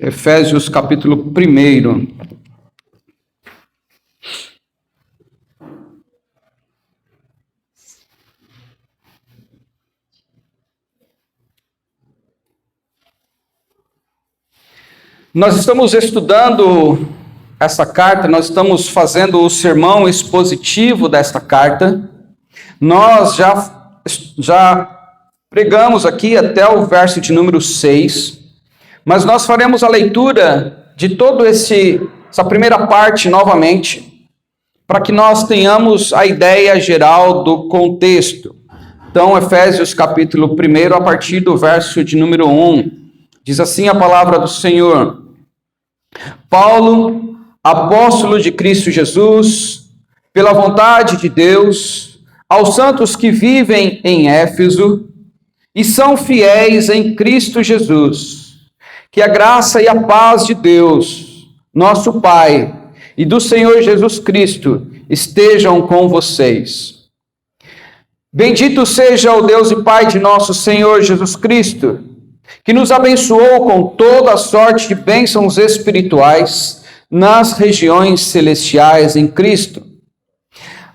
Efésios capítulo 1. Nós estamos estudando essa carta, nós estamos fazendo o sermão expositivo desta carta. Nós já pregamos aqui até o verso de número 6, mas nós faremos a leitura de todo essa primeira parte novamente, para que nós tenhamos a ideia geral do contexto. Então, Efésios capítulo 1, a partir do verso de número 1, diz assim a palavra do Senhor: Paulo, apóstolo de Cristo Jesus, pela vontade de Deus, aos santos que vivem em Éfeso e são fiéis em Cristo Jesus, que a graça e a paz de Deus, nosso Pai, e do Senhor Jesus Cristo estejam com vocês. Bendito seja o Deus e Pai de nosso Senhor Jesus Cristo, que nos abençoou com toda a sorte de bênçãos espirituais nas regiões celestiais em Cristo.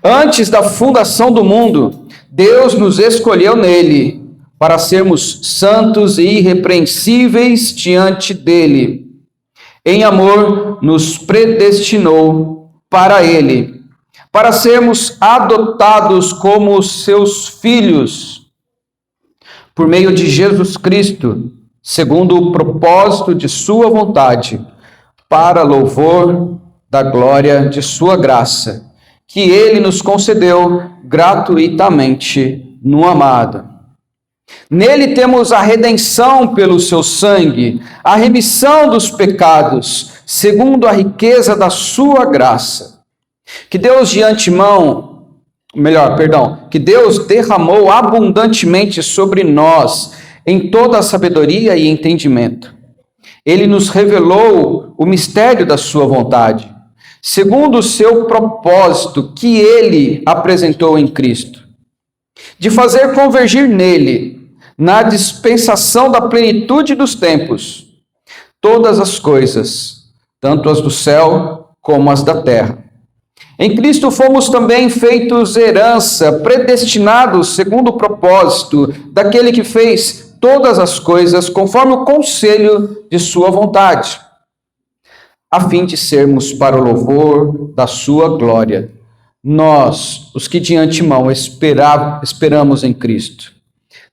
Antes da fundação do mundo, Deus nos escolheu nele para sermos santos e irrepreensíveis diante dele. Em amor, nos predestinou para ele, para sermos adotados como seus filhos, por meio de Jesus Cristo, segundo o propósito de sua vontade, para louvor da glória de sua graça, que ele nos concedeu gratuitamente no amado. Nele temos a redenção pelo seu sangue, a remissão dos pecados, segundo a riqueza da sua graça, que Deus que Deus derramou abundantemente sobre nós em toda a sabedoria e entendimento. Ele nos revelou o mistério da sua vontade, segundo o seu propósito que ele apresentou em Cristo, de fazer convergir nele, na dispensação da plenitude dos tempos, todas as coisas, tanto as do céu como as da terra. Em Cristo fomos também feitos herança, predestinados segundo o propósito daquele que fez todas as coisas conforme o conselho de sua vontade, a fim de sermos para o louvor da sua glória, nós, os que de antemão esperamos em Cristo.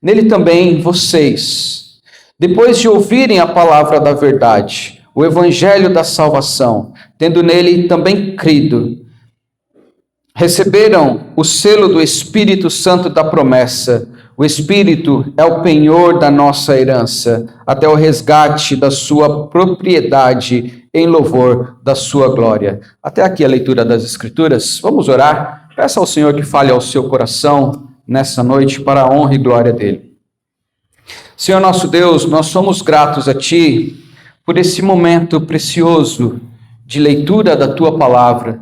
Nele também vocês, depois de ouvirem a palavra da verdade, o evangelho da salvação, tendo nele também crido, receberam o selo do Espírito Santo da promessa. O Espírito é o penhor da nossa herança, até o resgate da sua propriedade em louvor da sua glória. Até aqui a leitura das Escrituras. Vamos orar. Peça ao Senhor que fale ao seu coração nessa noite para a honra e glória dele. Senhor nosso Deus, nós somos gratos a Ti por esse momento precioso de leitura da Tua palavra.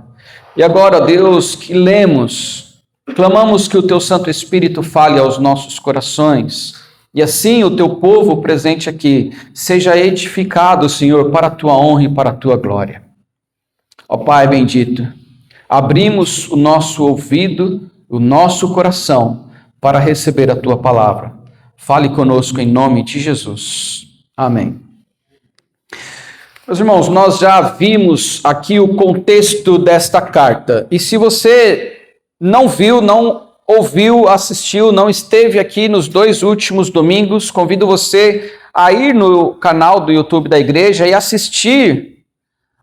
E agora, Deus, que lemos, clamamos que o Teu Santo Espírito fale aos nossos corações, e assim o Teu povo presente aqui seja edificado, Senhor, para a Tua honra e para a Tua glória. Ó Pai bendito, abrimos o nosso ouvido, o nosso coração, para receber a Tua palavra. Fale conosco em nome de Jesus. Amém. Meus irmãos, nós já vimos aqui o contexto desta carta. E se você não viu, não ouviu, assistiu, não esteve aqui nos 2 últimos domingos, convido você a ir no canal do YouTube da igreja e assistir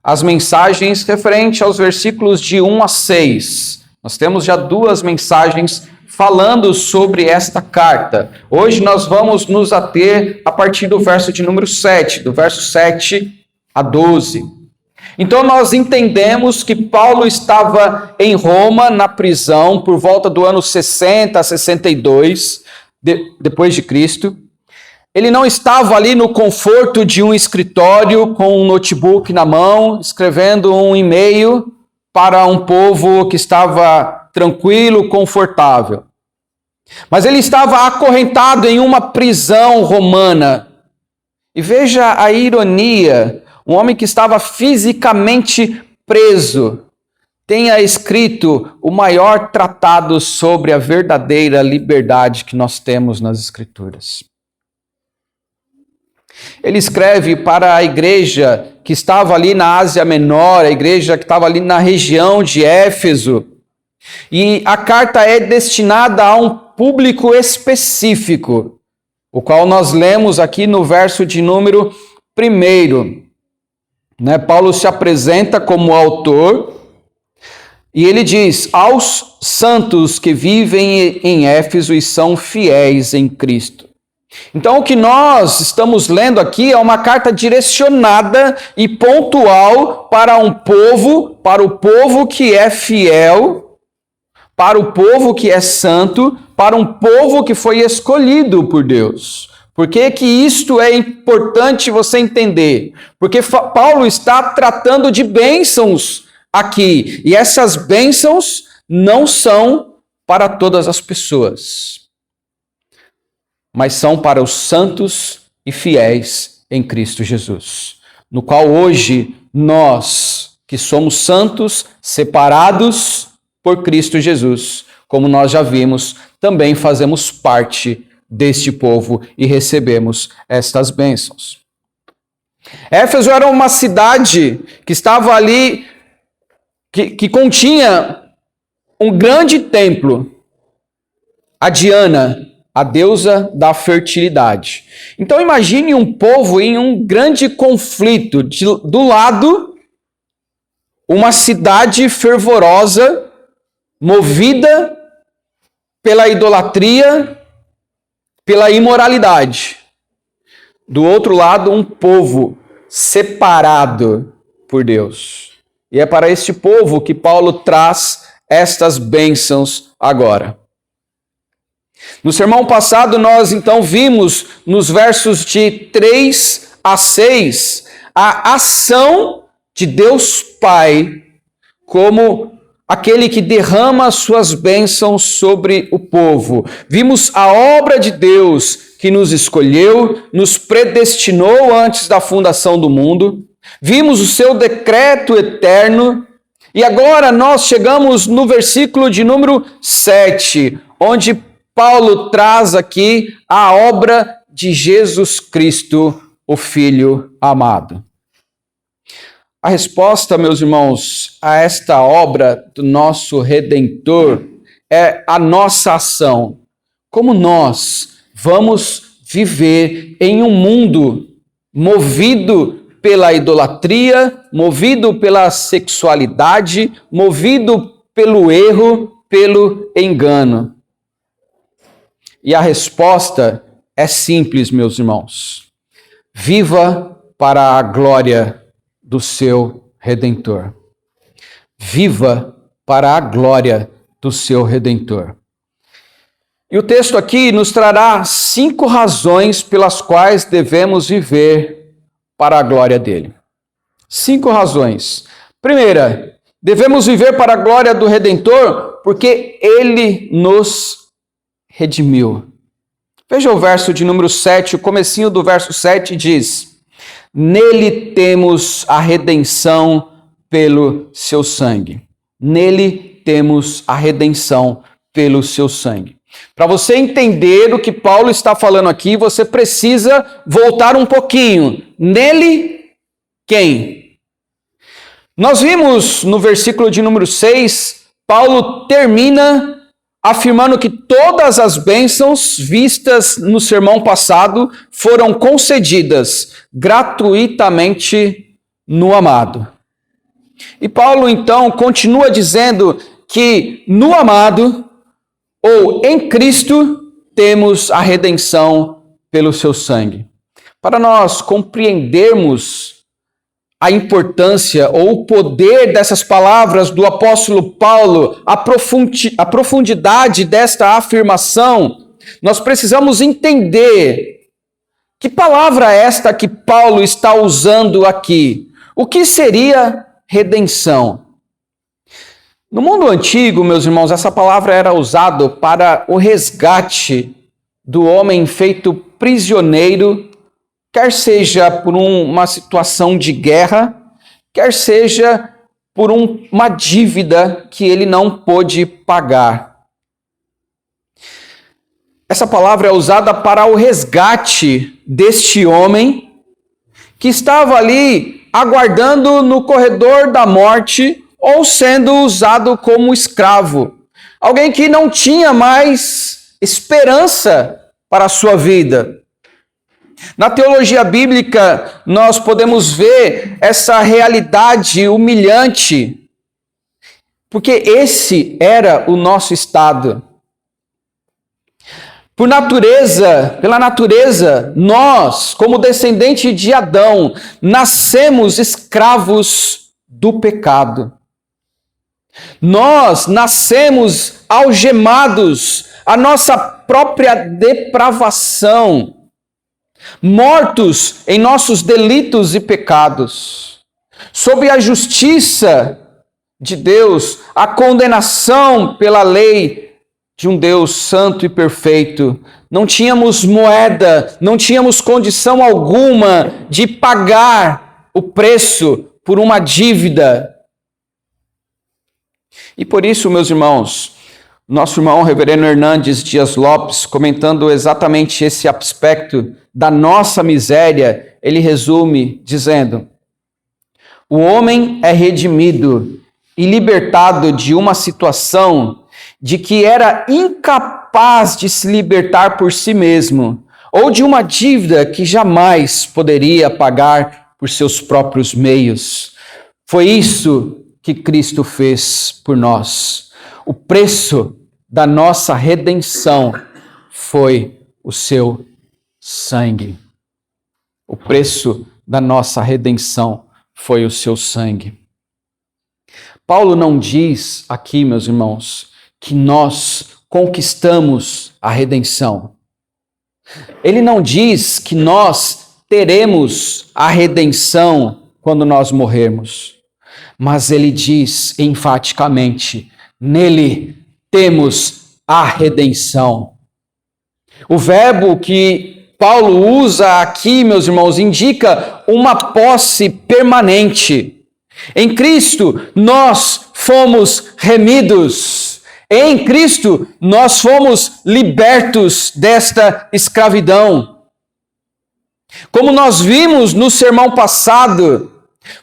as mensagens referentes aos versículos de 1 a 6. Nós temos já 2 mensagens falando sobre esta carta. Hoje nós vamos nos ater a partir do verso de número 7, do verso 7 a 12. Então nós entendemos que Paulo estava em Roma, na prisão, por volta do ano 60 a 62, depois de Cristo. Ele não estava ali no conforto de um escritório, com um notebook na mão, escrevendo um e-mail para um povo que estava tranquilo, confortável. Mas ele estava acorrentado em uma prisão romana. E veja a ironia, um homem que estava fisicamente preso, tenha escrito o maior tratado sobre a verdadeira liberdade que nós temos nas Escrituras. Ele escreve para a igreja que estava ali na Ásia Menor, a igreja que estava ali na região de Éfeso. E a carta é destinada a um público específico, o qual nós lemos aqui no verso de número 1. Paulo se apresenta como autor e ele diz: aos santos que vivem em Éfeso e são fiéis em Cristo. Então, o que nós estamos lendo aqui é uma carta direcionada e pontual para um povo, para o povo que é fiel, para o povo que é santo, para um povo que foi escolhido por Deus. Por que que isto é importante você entender? Porque Paulo está tratando de bênçãos aqui, e essas bênçãos não são para todas as pessoas, mas são para os santos e fiéis em Cristo Jesus, no qual hoje nós, que somos santos, separados por Cristo Jesus, como nós já vimos, também fazemos parte deste povo e recebemos estas bênçãos. Éfeso era uma cidade que estava ali, que continha um grande templo, a Diana, a deusa da fertilidade. Então imagine um povo em um grande conflito. Do lado, uma cidade fervorosa, movida pela idolatria, pela imoralidade. Do outro lado, um povo separado por Deus. E é para este povo que Paulo traz estas bênçãos agora. No sermão passado, nós então vimos nos versos de 3 a 6 a ação de Deus Pai como aquele que derrama suas bênçãos sobre o povo. Vimos a obra de Deus que nos escolheu, nos predestinou antes da fundação do mundo. Vimos o seu decreto eterno. E agora nós chegamos no versículo de número 7, onde Paulo traz aqui a obra de Jesus Cristo, o Filho amado. A resposta, meus irmãos, a esta obra do nosso Redentor é a nossa ação. Como nós vamos viver em um mundo movido pela idolatria, movido pela sexualidade, movido pelo erro, pelo engano. E a resposta é simples, meus irmãos. Viva para a glória do seu Redentor. Viva para a glória do seu Redentor. E o texto aqui nos trará 5 razões pelas quais devemos viver para a glória dele. 5 razões. Primeira, devemos viver para a glória do Redentor porque ele nos redimiu. Veja o verso de número 7, o comecinho do verso 7 diz: nele temos a redenção pelo seu sangue. Nele temos a redenção pelo seu sangue. Para você entender o que Paulo está falando aqui, você precisa voltar um pouquinho. Nele, quem? Nós vimos no versículo de número 6, Paulo termina afirmando que todas as bênçãos vistas no sermão passado foram concedidas gratuitamente no amado. E Paulo, então, continua dizendo que no amado, ou em Cristo, temos a redenção pelo seu sangue. Para nós compreendermos a importância ou o poder dessas palavras do apóstolo Paulo, a profundidade desta afirmação, nós precisamos entender que palavra é esta que Paulo está usando aqui. O que seria redenção? No mundo antigo, meus irmãos, essa palavra era usada para o resgate do homem feito prisioneiro quer seja por uma situação de guerra, quer seja por uma dívida que ele não pôde pagar. Essa palavra é usada para o resgate deste homem que estava ali aguardando no corredor da morte ou sendo usado como escravo. Alguém que não tinha mais esperança para a sua vida. Na teologia bíblica, nós podemos ver essa realidade humilhante, porque esse era o nosso estado. Pela natureza, nós, como descendente de Adão, nascemos escravos do pecado. Nós nascemos algemados à nossa própria depravação, mortos em nossos delitos e pecados, sob a justiça de Deus, a condenação pela lei de um Deus santo e perfeito. Não tínhamos moeda, não tínhamos condição alguma de pagar o preço por uma dívida. E por isso, meus irmãos, nosso irmão Reverendo Hernandes Dias Lopes, comentando exatamente esse aspecto da nossa miséria, ele resume dizendo: o homem é redimido e libertado de uma situação de que era incapaz de se libertar por si mesmo, ou de uma dívida que jamais poderia pagar por seus próprios meios. Foi isso que Cristo fez por nós. O preço da nossa redenção foi o seu sangue. O preço da nossa redenção foi o seu sangue. Paulo não diz aqui, meus irmãos, que nós conquistamos a redenção. Ele não diz que nós teremos a redenção quando nós morrermos. Mas ele diz enfaticamente: nele temos a redenção. O verbo que Paulo usa aqui, meus irmãos, indica uma posse permanente. Em Cristo nós fomos remidos. Em Cristo nós fomos libertos desta escravidão. Como nós vimos no sermão passado,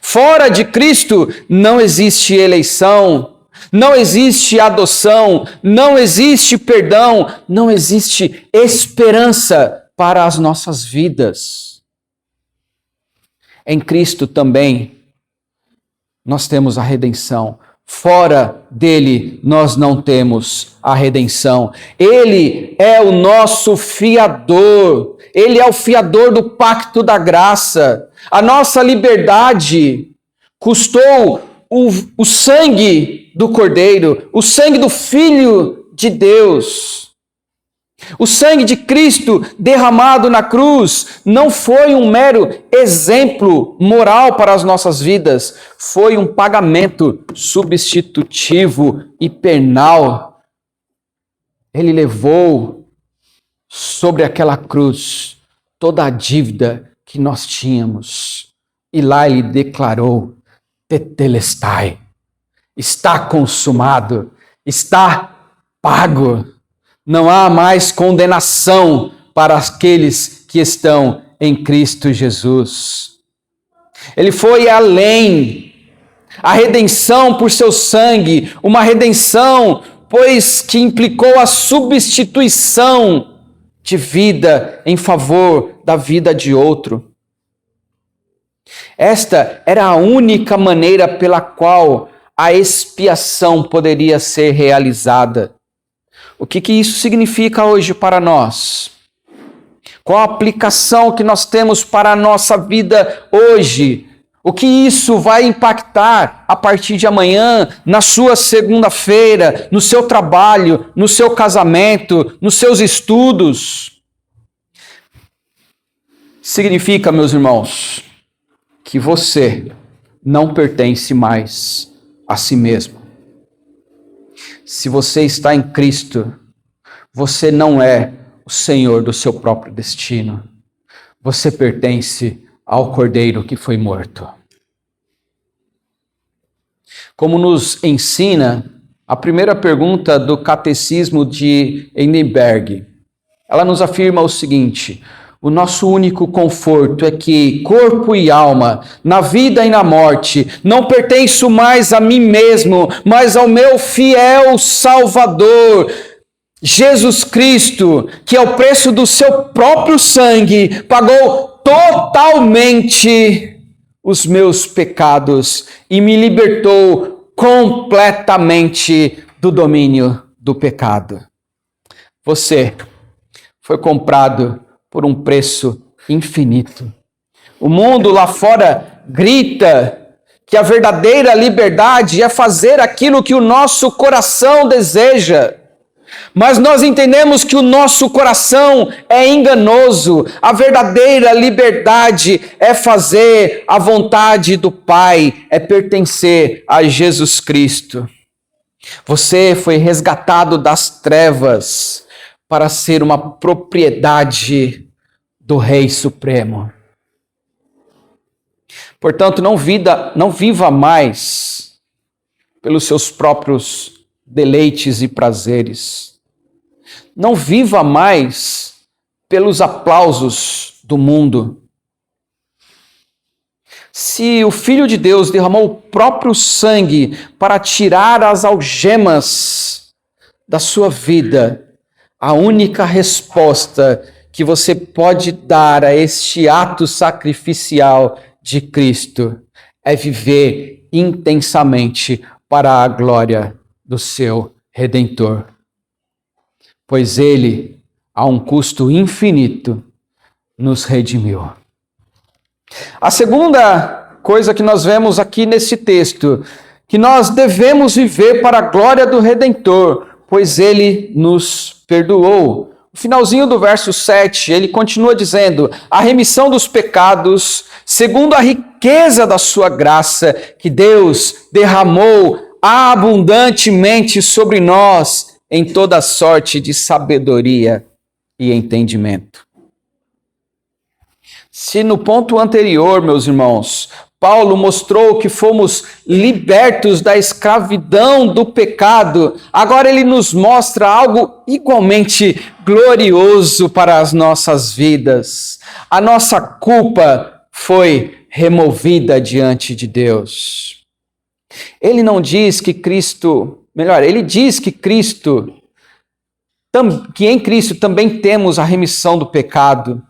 fora de Cristo não existe eleição, não existe adoção, não existe perdão, não existe esperança para as nossas vidas. Em Cristo também nós temos a redenção. Fora dele nós não temos a redenção. Ele é o nosso fiador. Ele é o fiador do pacto da graça. A nossa liberdade custou o sangue do Cordeiro, o sangue do Filho de Deus. O sangue de Cristo derramado na cruz não foi um mero exemplo moral para as nossas vidas, foi um pagamento substitutivo e penal. Ele levou sobre aquela cruz toda a dívida que nós tínhamos. E lá ele declarou: tetelestai, está consumado, está pago. Não há mais condenação para aqueles que estão em Cristo Jesus. Ele foi além. A redenção por seu sangue, uma redenção, pois que implicou a substituição de vida em favor da vida de outro. Esta era a única maneira pela qual a expiação poderia ser realizada. O que isso significa hoje para nós? Qual a aplicação que nós temos para a nossa vida hoje? O que isso vai impactar a partir de amanhã, na sua segunda-feira, no seu trabalho, no seu casamento, nos seus estudos? Significa, meus irmãos, que você não pertence mais a si mesmo. Se você está em Cristo, você não é o senhor do seu próprio destino. você pertence ao Cordeiro que foi morto. Como nos ensina a primeira pergunta do Catecismo de Heidelberg, ela nos afirma o seguinte: o nosso único conforto é que corpo e alma, na vida e na morte, não pertenço mais a mim mesmo, mas ao meu fiel Salvador, Jesus Cristo, que ao preço do seu próprio sangue pagou totalmente os meus pecados e me libertou completamente do domínio do pecado. Você foi comprado por um preço infinito. O mundo lá fora grita que a verdadeira liberdade é fazer aquilo que o nosso coração deseja. Mas nós entendemos que o nosso coração é enganoso. A verdadeira liberdade é fazer a vontade do Pai, é pertencer a Jesus Cristo. Você foi resgatado das trevas para ser uma propriedade do Rei Supremo. Portanto, não viva mais pelos seus próprios deleites e prazeres. Não viva mais pelos aplausos do mundo. Se o Filho de Deus derramou o próprio sangue para tirar as algemas da sua vida, a única resposta que você pode dar a este ato sacrificial de Cristo é viver intensamente para a glória do seu Redentor. Pois ele, a um custo infinito, nos redimiu. A segunda coisa que nós vemos aqui nesse texto, que nós devemos viver para a glória do Redentor, pois ele nos perdoou. No finalzinho do verso 7, ele continua dizendo: a remissão dos pecados, segundo a riqueza da sua graça, que Deus derramou abundantemente sobre nós, em toda sorte de sabedoria e entendimento. Se no ponto anterior, meus irmãos, Paulo mostrou que fomos libertos da escravidão do pecado, agora ele nos mostra algo igualmente glorioso para as nossas vidas. A nossa culpa foi removida diante de Deus. Ele não diz que ele diz que que em Cristo também temos a remissão do pecado.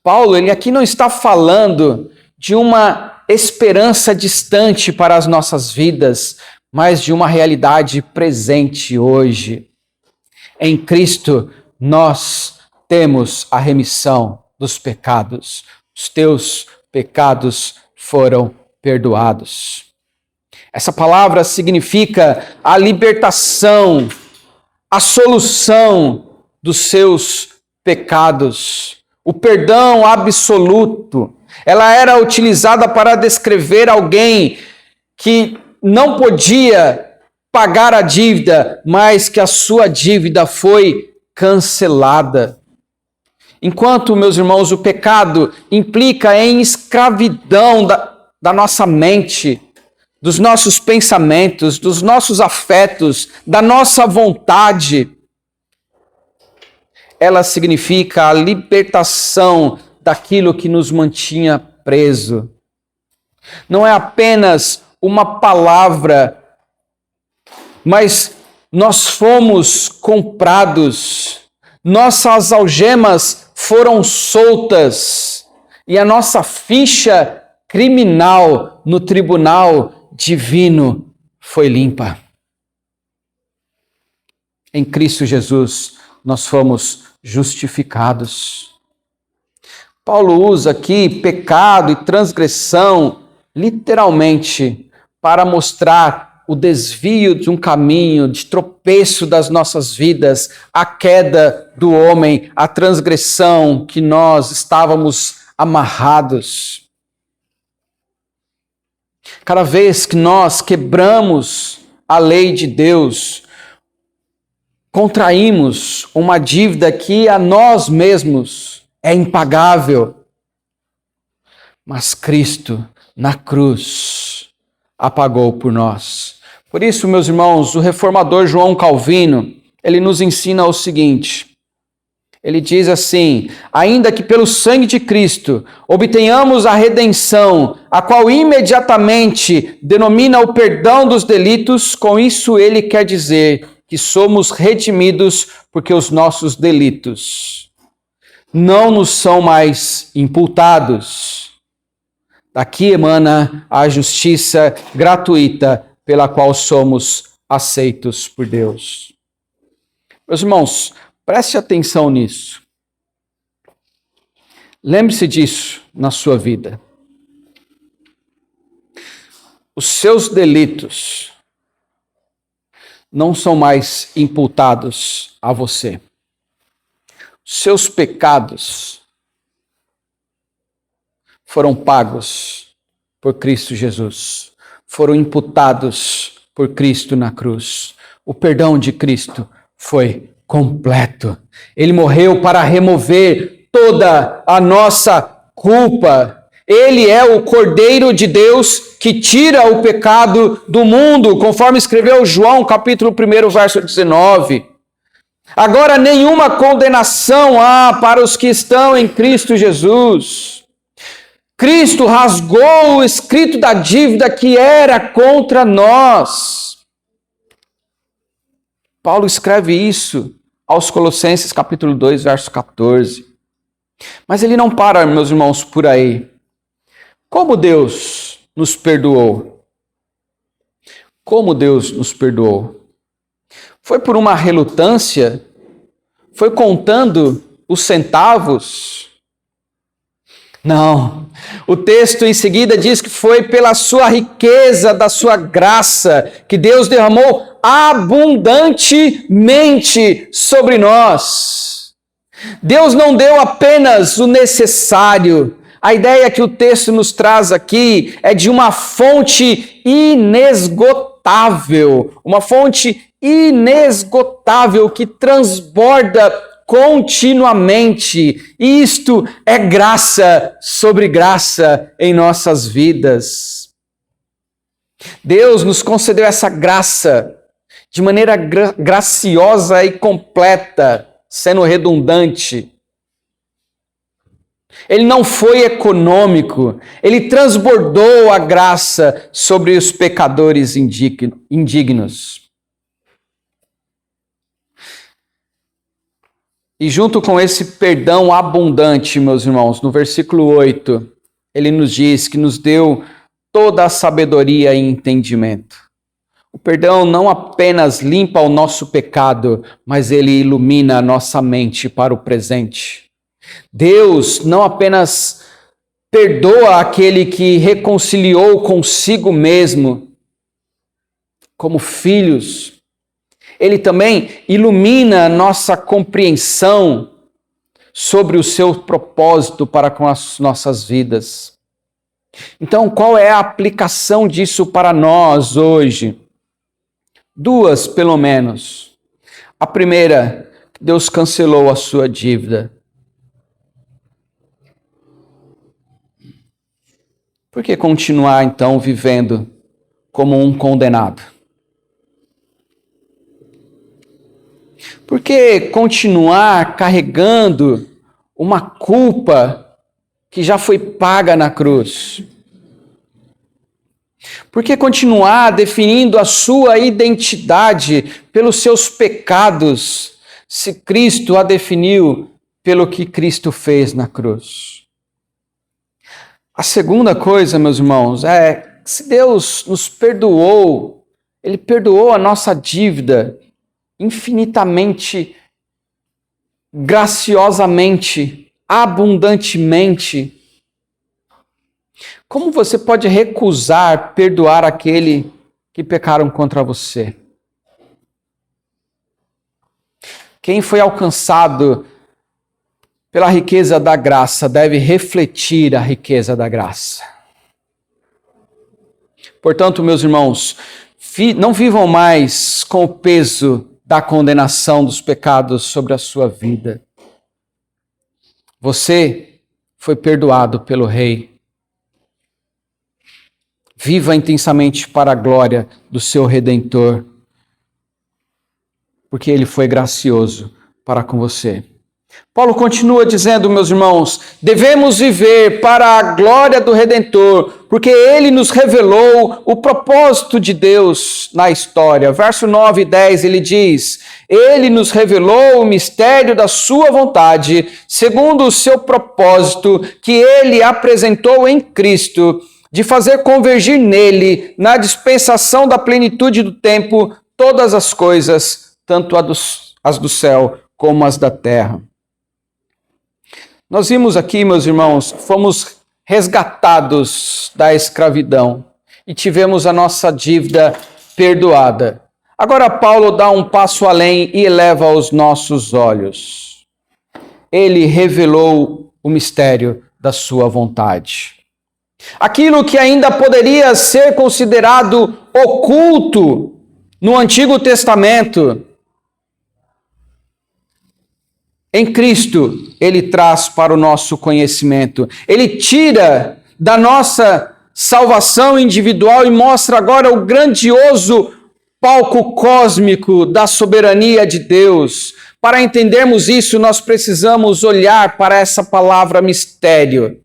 Paulo, ele aqui não está falando de uma esperança distante para as nossas vidas, mas de uma realidade presente hoje. Em Cristo, nós temos a remissão dos pecados. Os teus pecados foram perdoados. Essa palavra significa a libertação, a solução dos seus pecados, o perdão absoluto. Ela era utilizada para descrever alguém que não podia pagar a dívida, mas que a sua dívida foi cancelada. Enquanto, meus irmãos, o pecado implica em escravidão da nossa mente, dos nossos pensamentos, dos nossos afetos, da nossa vontade. Ela significa a libertação daquilo que nos mantinha preso. Não é apenas uma palavra, mas nós fomos comprados, nossas algemas foram soltas e a nossa ficha criminal no tribunal divino foi limpa. Em Cristo Jesus, nós fomos justificados. Paulo usa aqui pecado e transgressão, literalmente, para mostrar o desvio de um caminho, de tropeço das nossas vidas, a queda do homem, a transgressão que nós estávamos amarrados. Cada vez que nós quebramos a lei de Deus, contraímos uma dívida que a nós mesmos é impagável. Mas Cristo, na cruz, apagou por nós. Por isso, meus irmãos, o reformador João Calvino, ele nos ensina o seguinte. Ele diz assim: ainda que pelo sangue de Cristo obtenhamos a redenção, a qual imediatamente denomina o perdão dos delitos, com isso ele quer dizer que somos redimidos porque os nossos delitos não nos são mais imputados. Daqui emana a justiça gratuita pela qual somos aceitos por Deus. Meus irmãos, preste atenção nisso. Lembre-se disso na sua vida. Os seus delitos não são mais imputados a você. Os seus pecados foram pagos por Cristo Jesus. Foram imputados por Cristo na cruz. O perdão de Cristo foi completo. Ele morreu para remover toda a nossa culpa. Ele é o Cordeiro de Deus que tira o pecado do mundo, conforme escreveu João, capítulo 1, verso 19. Agora nenhuma condenação há para os que estão em Cristo Jesus. Cristo rasgou o escrito da dívida que era contra nós. Paulo escreve isso aos Colossenses, capítulo 2, verso 14. Mas ele não para, meus irmãos, por aí. Como Deus nos perdoou? Como Deus nos perdoou? Foi por uma relutância? Foi contando os centavos? Não. O texto em seguida diz que foi pela sua riqueza, da sua graça, que Deus derramou abundantemente sobre nós. Deus não deu apenas o necessário. A ideia que o texto nos traz aqui é de uma fonte inesgotável, uma fonte inesgotável que transborda continuamente. Isto é graça sobre graça em nossas vidas. Deus nos concedeu essa graça de maneira graciosa e completa, sendo redundante. Ele não foi econômico, ele transbordou a graça sobre os pecadores indignos. E junto com esse perdão abundante, meus irmãos, no versículo 8, ele nos diz que nos deu toda a sabedoria e entendimento. O perdão não apenas limpa o nosso pecado, mas ele ilumina a nossa mente para o presente. Deus não apenas perdoa aquele que reconciliou consigo mesmo, como filhos, ele também ilumina a nossa compreensão sobre o seu propósito para com as nossas vidas. Então, qual é a aplicação disso para nós hoje? Duas, pelo menos. A primeira, Deus cancelou a sua dívida. Por que continuar, então, vivendo como um condenado? Por que continuar carregando uma culpa que já foi paga na cruz? Por que continuar definindo a sua identidade pelos seus pecados, se Cristo a definiu pelo que Cristo fez na cruz? A segunda coisa, meus irmãos, é que se Deus nos perdoou, Ele perdoou a nossa dívida infinitamente, graciosamente, abundantemente. Como você pode recusar perdoar aquele que pecaram contra você? Quem foi alcançado pela riqueza da graça deve refletir a riqueza da graça. Portanto, meus irmãos, não vivam mais com o peso da condenação dos pecados sobre a sua vida. Você foi perdoado pelo Rei. Viva intensamente para a glória do seu Redentor, porque Ele foi gracioso para com você. Paulo continua dizendo, meus irmãos, devemos viver para a glória do Redentor, porque Ele nos revelou o propósito de Deus na história. Verso 9 e 10, ele diz, Ele nos revelou o mistério da sua vontade, segundo o seu propósito, que Ele apresentou em Cristo, de fazer convergir nele, na dispensação da plenitude do tempo, todas as coisas, tanto as do céu como as da terra. Nós vimos aqui, meus irmãos, fomos resgatados da escravidão e tivemos a nossa dívida perdoada. Agora Paulo dá um passo além e eleva os nossos olhos. Ele revelou o mistério da sua vontade. Aquilo que ainda poderia ser considerado oculto no Antigo Testamento, em Cristo, Ele traz para o nosso conhecimento. Ele tira da nossa salvação individual e mostra agora o grandioso palco cósmico da soberania de Deus. Para entendermos isso, nós precisamos olhar para essa palavra mistério.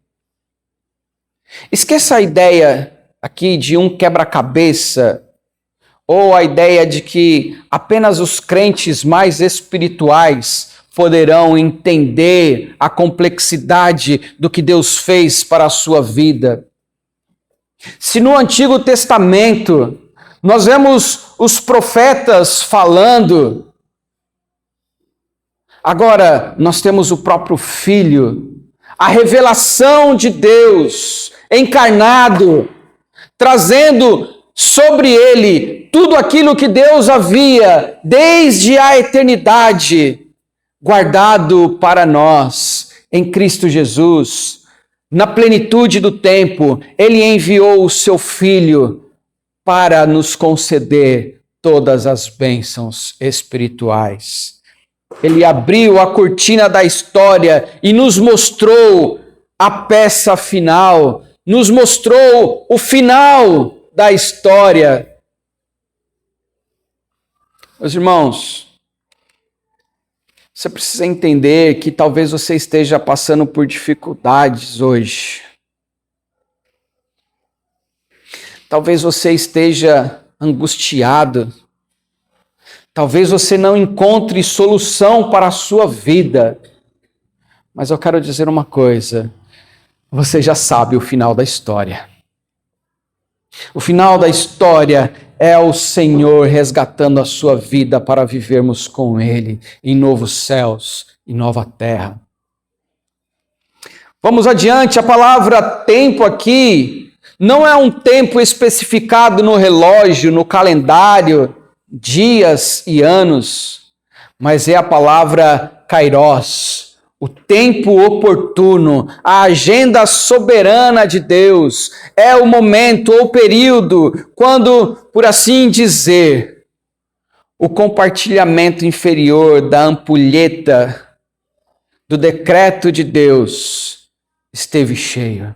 Esqueça a ideia aqui de um quebra-cabeça, ou a ideia de que apenas os crentes mais espirituais poderão entender a complexidade do que Deus fez para a sua vida. Se no Antigo Testamento nós vemos os profetas falando, agora nós temos o próprio Filho, a revelação de Deus encarnado, trazendo sobre ele tudo aquilo que Deus havia desde a eternidade guardado para nós em Cristo Jesus. Na plenitude do tempo, Ele enviou o seu Filho para nos conceder todas as bênçãos espirituais. Ele abriu a cortina da história e nos mostrou a peça final, nos mostrou o final da história. Meus irmãos, você precisa entender que talvez você esteja passando por dificuldades hoje. Talvez você esteja angustiado. Talvez você não encontre solução para a sua vida. Mas eu quero dizer uma coisa. Você já sabe o final da história. O final da história é o Senhor resgatando a sua vida para vivermos com Ele em novos céus e nova terra. Vamos adiante, a palavra tempo aqui não é um tempo especificado no relógio, no calendário, dias e anos, mas é a palavra kairos, o tempo oportuno, a agenda soberana de Deus. É o momento ou período quando, por assim dizer, o compartilhamento inferior da ampulheta do decreto de Deus esteve cheio.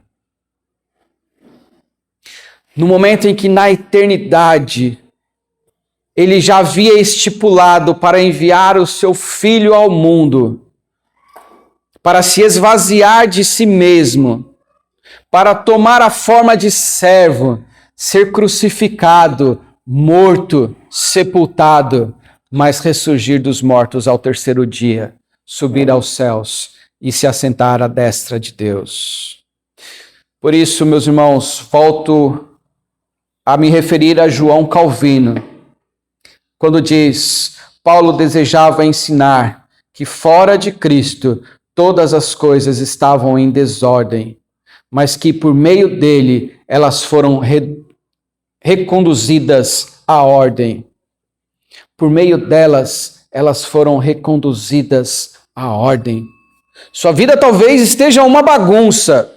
No momento em que na eternidade Ele já havia estipulado para enviar o seu Filho ao mundo, para se esvaziar de si mesmo, para tomar a forma de servo, ser crucificado, morto, sepultado, mas ressurgir dos mortos ao terceiro dia, subir aos céus e se assentar à destra de Deus. Por isso, meus irmãos, volto a me referir a João Calvino, quando diz: Paulo desejava ensinar que fora de Cristo todas as coisas estavam em desordem, mas que por meio dele elas foram reconduzidas à ordem. Por meio delas, elas foram reconduzidas à ordem. Sua vida talvez esteja uma bagunça,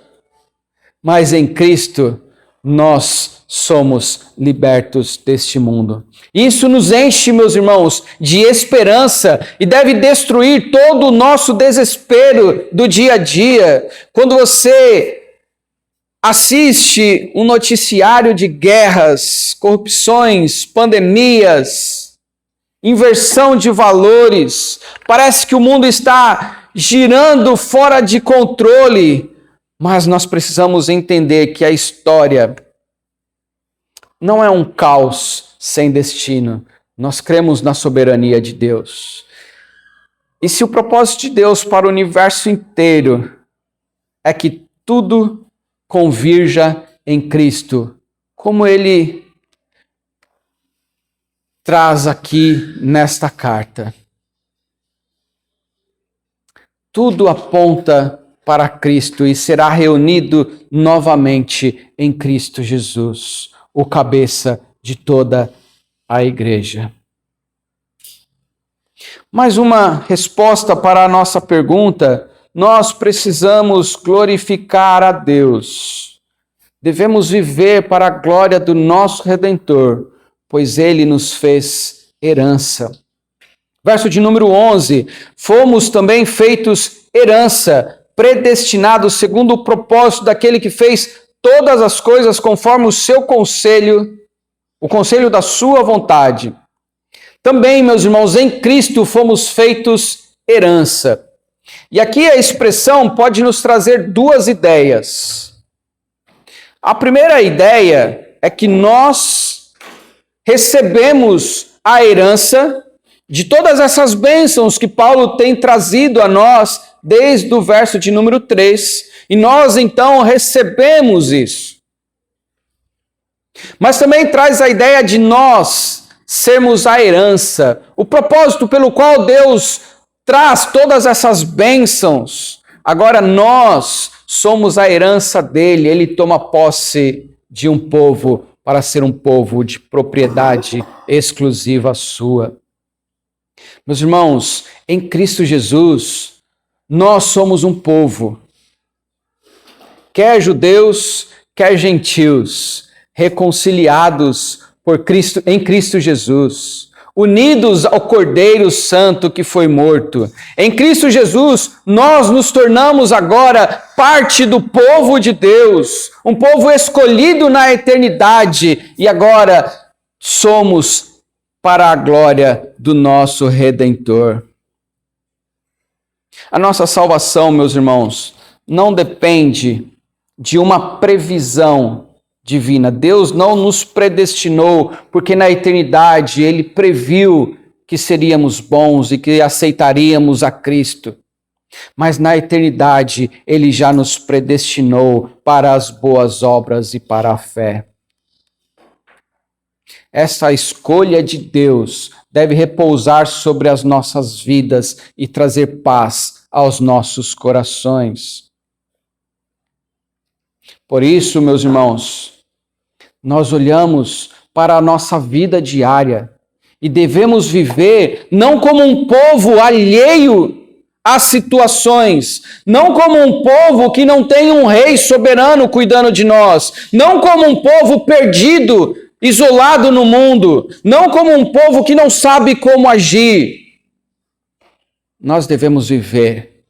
mas em Cristo nós somos libertos deste mundo. Isso nos enche, meus irmãos, de esperança e deve destruir todo o nosso desespero do dia a dia. Quando você assiste um noticiário de guerras, corrupções, pandemias, inversão de valores, parece que o mundo está girando fora de controle, mas nós precisamos entender que a história não é um caos sem destino. Nós cremos na soberania de Deus. E se o propósito de Deus para o universo inteiro é que tudo convirja em Cristo, como ele traz aqui nesta carta. Tudo aponta para Cristo e será reunido novamente em Cristo Jesus, o cabeça de toda a igreja. Mais uma resposta para a nossa pergunta: nós precisamos glorificar a Deus. Devemos viver para a glória do nosso Redentor, pois Ele nos fez herança. Verso de número 11: fomos também feitos herança, predestinados segundo o propósito daquele que fez todas as coisas conforme o seu conselho, o conselho da sua vontade. Também, meus irmãos, em Cristo fomos feitos herança. E aqui a expressão pode nos trazer duas ideias. A primeira ideia é que nós recebemos a herança de todas essas bênçãos que Paulo tem trazido a nós desde o verso de número 3, e nós então recebemos isso. Mas também traz a ideia de nós sermos a herança, o propósito pelo qual Deus traz todas essas bênçãos. Agora nós somos a herança dele, ele toma posse de um povo para ser um povo de propriedade exclusiva sua. Meus irmãos, em Cristo Jesus, nós somos um povo, quer judeus, quer gentios, reconciliados por Cristo, em Cristo Jesus, unidos ao Cordeiro Santo que foi morto. Em Cristo Jesus, nós nos tornamos agora parte do povo de Deus, um povo escolhido na eternidade, e agora somos para a glória do nosso Redentor. A nossa salvação, meus irmãos, não depende de uma previsão divina. Deus não nos predestinou, porque na eternidade Ele previu que seríamos bons e que aceitaríamos a Cristo. Mas na eternidade Ele já nos predestinou para as boas obras e para a fé. Essa escolha de Deus deve repousar sobre as nossas vidas e trazer paz aos nossos corações. Por isso, meus irmãos, nós olhamos para a nossa vida diária e devemos viver não como um povo alheio às situações, não como um povo que não tem um rei soberano cuidando de nós, não como um povo perdido, isolado no mundo, não como um povo que não sabe como agir. Nós devemos viver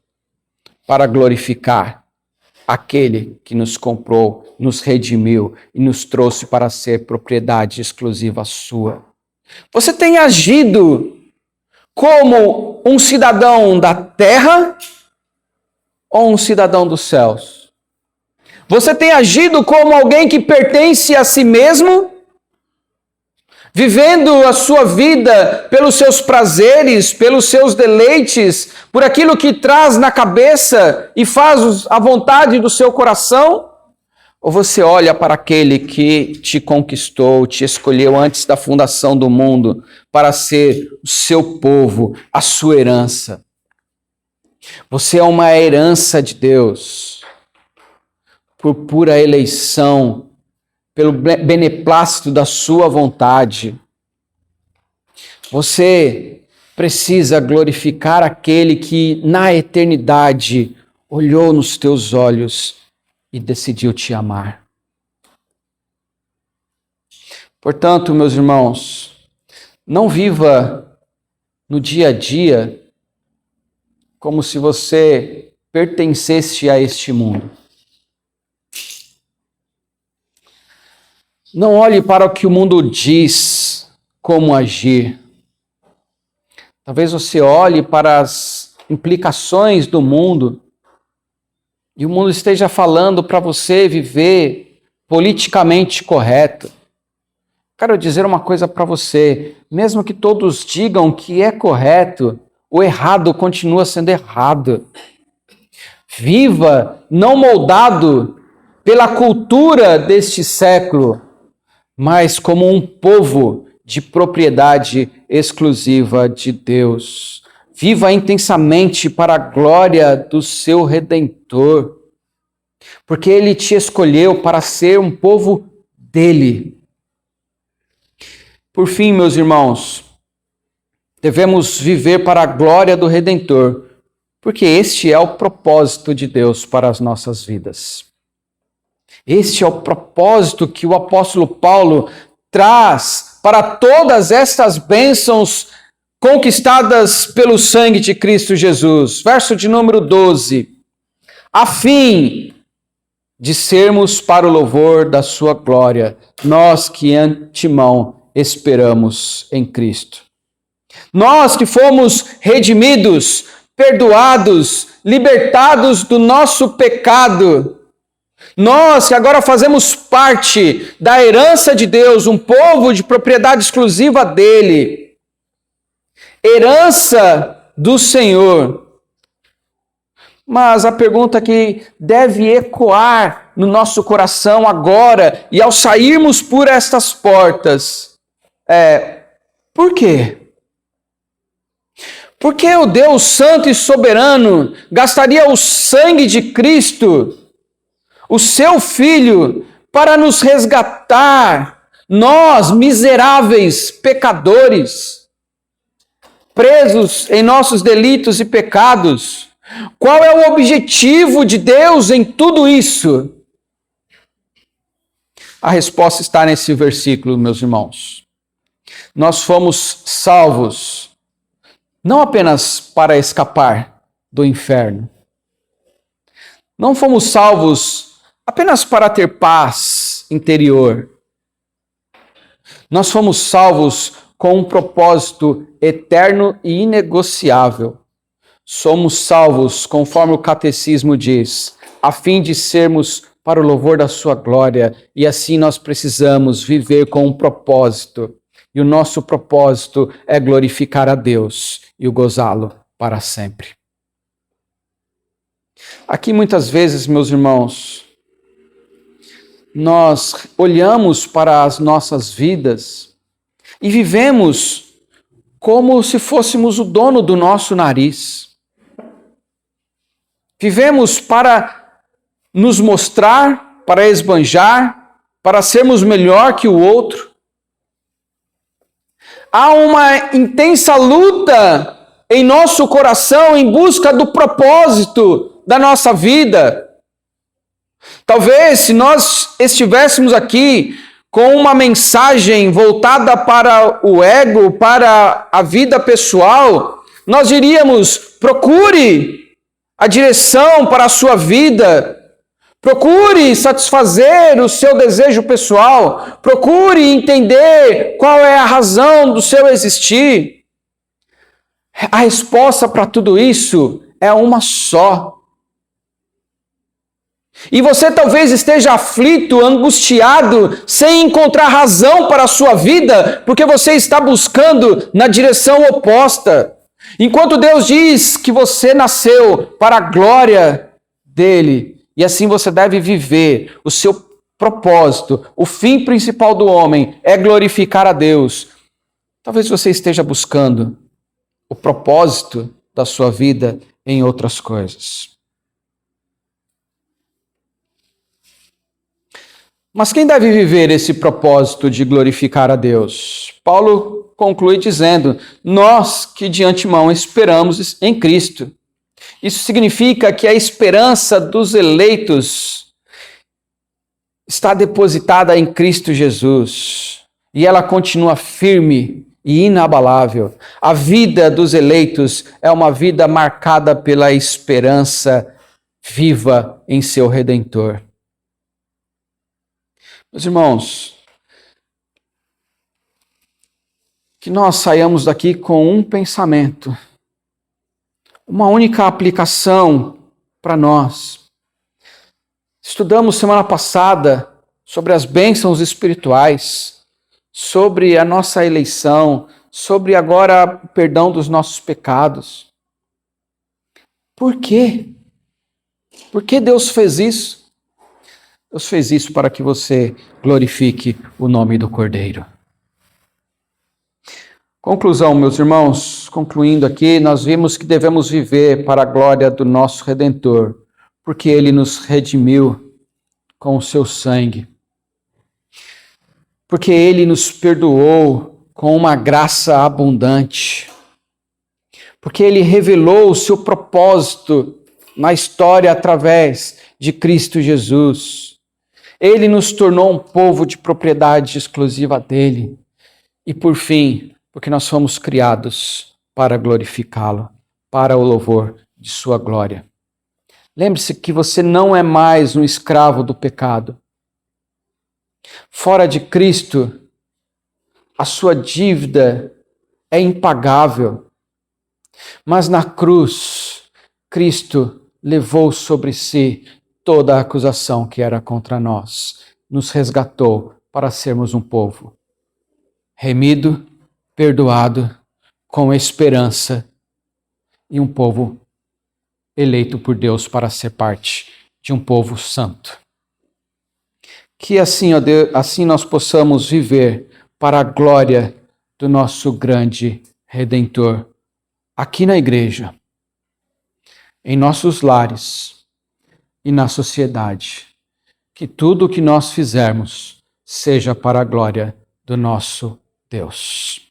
para glorificar aquele que nos comprou, nos redimiu e nos trouxe para ser propriedade exclusiva sua. Você tem agido como um cidadão da terra ou um cidadão dos céus? Você tem agido como alguém que pertence a si mesmo, vivendo a sua vida pelos seus prazeres, pelos seus deleites, por aquilo que traz na cabeça e faz a vontade do seu coração? Ou você olha para aquele que te conquistou, te escolheu antes da fundação do mundo para ser o seu povo, a sua herança? Você é uma herança de Deus, por pura eleição, pelo beneplácito da sua vontade. Você precisa glorificar aquele que na eternidade olhou nos teus olhos e decidiu te amar. Portanto, meus irmãos, não viva no dia a dia como se você pertencesse a este mundo. Não olhe para o que o mundo diz como agir. Talvez você olhe para as implicações do mundo e o mundo esteja falando para você viver politicamente correto. Quero dizer uma coisa para você, mesmo que todos digam que é correto, o errado continua sendo errado. Viva não moldado pela cultura deste século, mas como um povo de propriedade exclusiva de Deus. Viva intensamente para a glória do seu Redentor, porque Ele te escolheu para ser um povo dele. Por fim, meus irmãos, devemos viver para a glória do Redentor, porque este é o propósito de Deus para as nossas vidas. Este é o propósito que o apóstolo Paulo traz para todas estas bênçãos conquistadas pelo sangue de Cristo Jesus. Verso de número 12. A fim de sermos para o louvor da sua glória, nós que antemão esperamos em Cristo. Nós que fomos redimidos, perdoados, libertados do nosso pecado, nós que agora fazemos parte da herança de Deus, um povo de propriedade exclusiva dele, herança do Senhor. Mas a pergunta que deve ecoar no nosso coração agora e ao sairmos por estas portas é: por quê? Por que o Deus Santo e Soberano gastaria o sangue de Cristo, o seu Filho, para nos resgatar, nós, miseráveis pecadores, presos em nossos delitos e pecados? Qual é o objetivo de Deus em tudo isso? A resposta está nesse versículo, meus irmãos. Nós fomos salvos não apenas para escapar do inferno. Não fomos salvos apenas para ter paz interior. Nós fomos salvos com um propósito eterno e inegociável. Somos salvos, conforme o catecismo diz, a fim de sermos para o louvor da sua glória, e assim nós precisamos viver com um propósito. E o nosso propósito é glorificar a Deus e o gozá-lo para sempre. Aqui muitas vezes, meus irmãos, nós olhamos para as nossas vidas e vivemos como se fôssemos o dono do nosso nariz. Vivemos para nos mostrar, para esbanjar, para sermos melhor que o outro. Há uma intensa luta em nosso coração em busca do propósito da nossa vida. Talvez se nós estivéssemos aqui com uma mensagem voltada para o ego, para a vida pessoal, nós diríamos: procure a direção para a sua vida, procure satisfazer o seu desejo pessoal, procure entender qual é a razão do seu existir. A resposta para tudo isso é uma só. E você talvez esteja aflito, angustiado, sem encontrar razão para a sua vida, porque você está buscando na direção oposta. Enquanto Deus diz que você nasceu para a glória dele, e assim você deve viver o seu propósito, o fim principal do homem é glorificar a Deus. Talvez você esteja buscando o propósito da sua vida em outras coisas. Mas quem deve viver esse propósito de glorificar a Deus? Paulo conclui dizendo: nós que de antemão esperamos em Cristo. Isso significa que a esperança dos eleitos está depositada em Cristo Jesus. e ela continua firme e inabalável. A vida dos eleitos é uma vida marcada pela esperança viva em seu Redentor. Meus irmãos, que nós saiamos daqui com um pensamento, uma única aplicação para nós. Estudamos semana passada sobre as bênçãos espirituais, sobre a nossa eleição, sobre agora o perdão dos nossos pecados. Por quê? Por que Deus fez isso? Deus fez isso para que você glorifique o nome do Cordeiro. Conclusão, meus irmãos, concluindo aqui, nós vimos que devemos viver para a glória do nosso Redentor, porque Ele nos redimiu com o seu sangue. Porque Ele nos perdoou com uma graça abundante. Porque Ele revelou o seu propósito na história através de Cristo Jesus. Ele nos tornou um povo de propriedade exclusiva dEle. E por fim, porque nós fomos criados para glorificá-lo, para o louvor de sua glória. Lembre-se que você não é mais um escravo do pecado. Fora de Cristo, a sua dívida é impagável. Mas na cruz, Cristo levou sobre si toda a acusação que era contra nós. Nos resgatou para sermos um povo remido, perdoado, com esperança e um povo eleito por Deus para ser parte de um povo santo. Que assim, ó Deus, assim nós possamos viver para a glória do nosso grande Redentor, aqui na igreja, em nossos lares e na sociedade. Que tudo o que nós fizermos seja para a glória do nosso Deus.